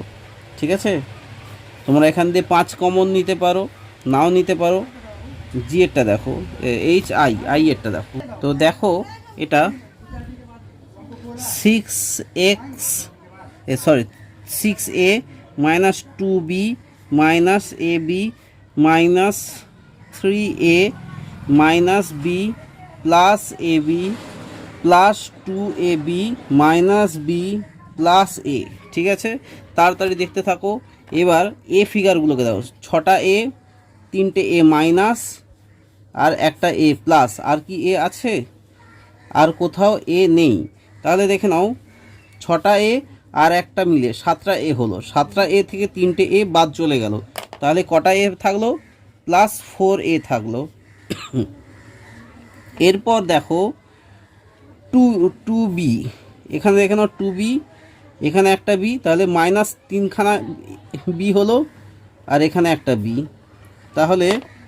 ঠিক আছে। তোমরা এখান দিয়ে 5 কমন নিতে পারো, নাও নিতে পারো। জি এরটা দেখো, আই এরটা দেখো। তো দেখো এটা 6a minus 2b minus ab minus 3a minus b plus ab plus 2ab minus b plus a, ঠিক আছে। তাড়াতাড়ি দেখতে থাকো। এবার এ ফিগারগুলোকে দেখো, 6টা এ, 3টে এ মাইনাস আর একটা এ প্লাস, আর কি এ আছে, আর কোথাও এ নেই। তাহলে দেখে নাও, 6টা এ আর একটা মিলে 7টা এ হলো, 7টা এ থেকে 3টে এ বাদ চলে গেল, তাহলে কটা এ থাকলো, প্লাস 4a থাকলো। এরপর দেখো 2b, এখানে দেখে নাও 2b, এখানে একটা বি, তাহলে মাইনাস 3খানা বি হলো, আর এখানে একটা বি, তাহলে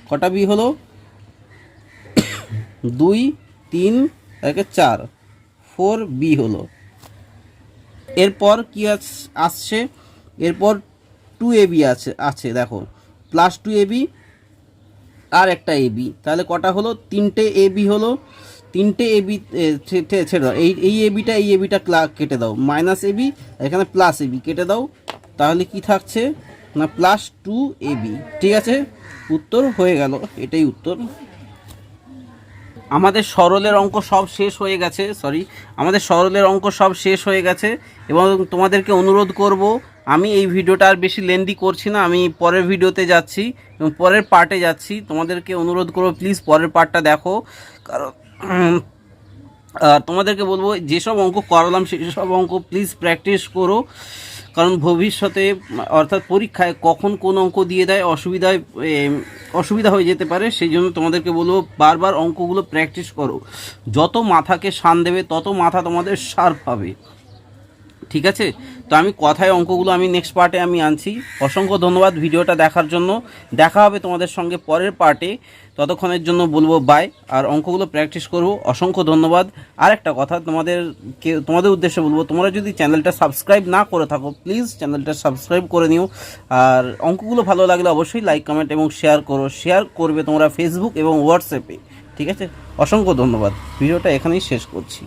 কটা বি হলো, 2 3 4, 4b হলো। এরপর কি আসছে, এরপর 2ab আছে দেখো, প্লাস 2ab আর একটা ab, তাহলে কটা হলো, 3টে ab হলো, 3টে ab ছেড়ে দাও, এই এবিটা কেটে দাও, মাইনাস ab, এখানে প্লাস ab কেটে দাও, তাহলে কি থাকছে না, প্লাস 2ab, ঠিক আছে। উত্তর হয়ে গেল, এটাই উত্তর। আমাদের সরলের অঙ্ক সব শেষ হয়ে গেছে, এবং তোমাদেরকে অনুরোধ করব, আমি এই ভিডিওটা আর বেশি লেন্দি করছি না, আমি পরের ভিডিওতে যাচ্ছি এবং পরের পার্টে যাচ্ছি। তোমাদেরকে অনুরোধ করব প্লিজ পরের পার্টটা দেখো, কারণ তোমাদেরকে বলবো যেসব অঙ্ক করালাম সেসব অঙ্ক প্লিজ প্র্যাকটিস করো, কারণ ভবিষ্যতে অর্থাৎ পরীক্ষায় কখন কোন অঙ্ক দিয়ে দেয় অসুবিধা হয়ে যেতে পারে, সেই জন্য তোমাদেরকে বলবো বারবার অঙ্কগুলো প্র্যাকটিস করো। যত মাথাকে শান দেবে তত মাথা তোমাদের শার্প হবে, ঠিক আছে, তো আমি কথায় অঙ্কগুলো আমি নেক্সট পার্টে আমি আনছি। অসংখ্য ধন্যবাদ ভিডিওটা দেখার জন্য। দেখা হবে তোমাদের সঙ্গে পরের পার্টে। ততক্ষণের জন্য বলবো বাই, আর অঙ্কগুলো প্র্যাকটিস করবো। অসংখ্য ধন্যবাদ। আর একটা কথা তোমাদের উদ্দেশ্যে বলবো, তোমরা যদি চ্যানেলটা সাবস্ক্রাইব না করে থাকো প্লিজ চ্যানেলটা সাবস্ক্রাইব করে নিও। আর অঙ্কগুলো ভালো লাগলে অবশ্যই লাইক কমেন্ট এবং শেয়ার করবে তোমরা ফেসবুক এবং হোয়াটসঅ্যাপে। ঠিক আছে, অসংখ্য ধন্যবাদ। ভিডিওটা এখানেই শেষ করছি।